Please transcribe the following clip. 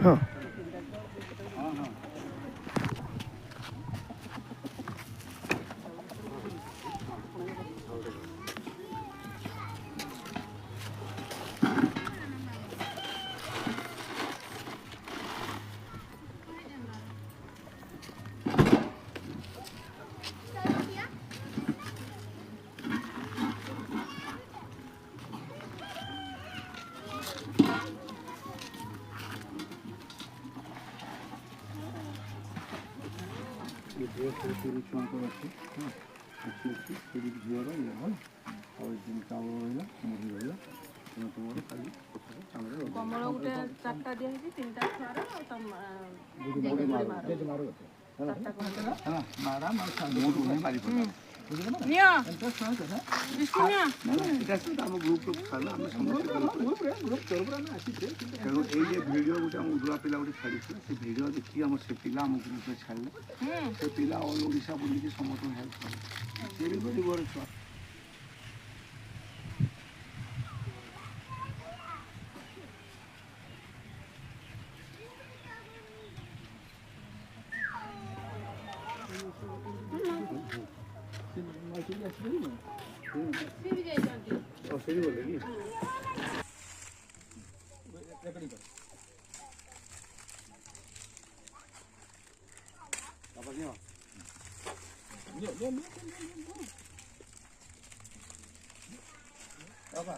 हाँ ଛୁଆଙ୍କର ଅଛି ଅଛି ସେଠି ଝିଅର ଇଏ ହେଲା ଆଉ ଚାଉଳ ରହିଲା ମୁଢ଼ି ରହିଲା ତୁମର ଖାଲି କମଳ ଗୋଟେ 4ଟା ଦିଆହେଇଛି 3ଟା ଛୁଆର ଆଉ ତମ ମ୍ୟାଡ଼ାମ୍ ମାରି ନିଅ ଆମ ଗ୍ରୁପ୍ର ଛାଡ଼ିଲା ଆମେ ସମସ୍ତେ ଆସିଛେ ତେଣୁ ଏଇ ଯେ ଭିଡ଼ିଓ ଗୋଟେ ଆମ ଉଦୁଆ ପିଲା ଗୋଟେ ଛାଡ଼ିଥିଲା ସେ ଭିଡ଼ିଓ ଦେଖିକି ଆମର ସେ ପିଲା ଆମ ଗ୍ରୁପ୍ରେ ଛାଡ଼ିଲେ ସେ ପିଲା ଅଲ୍ ଓଡ଼ିଶା ବୁଲିକି ସମସ୍ତଙ୍କୁ ହେଲ୍ପ କଲେ ସେ ବି ଗରିବର ଛୁଆ ସେଇଠି ଗଲେ କି ବାবা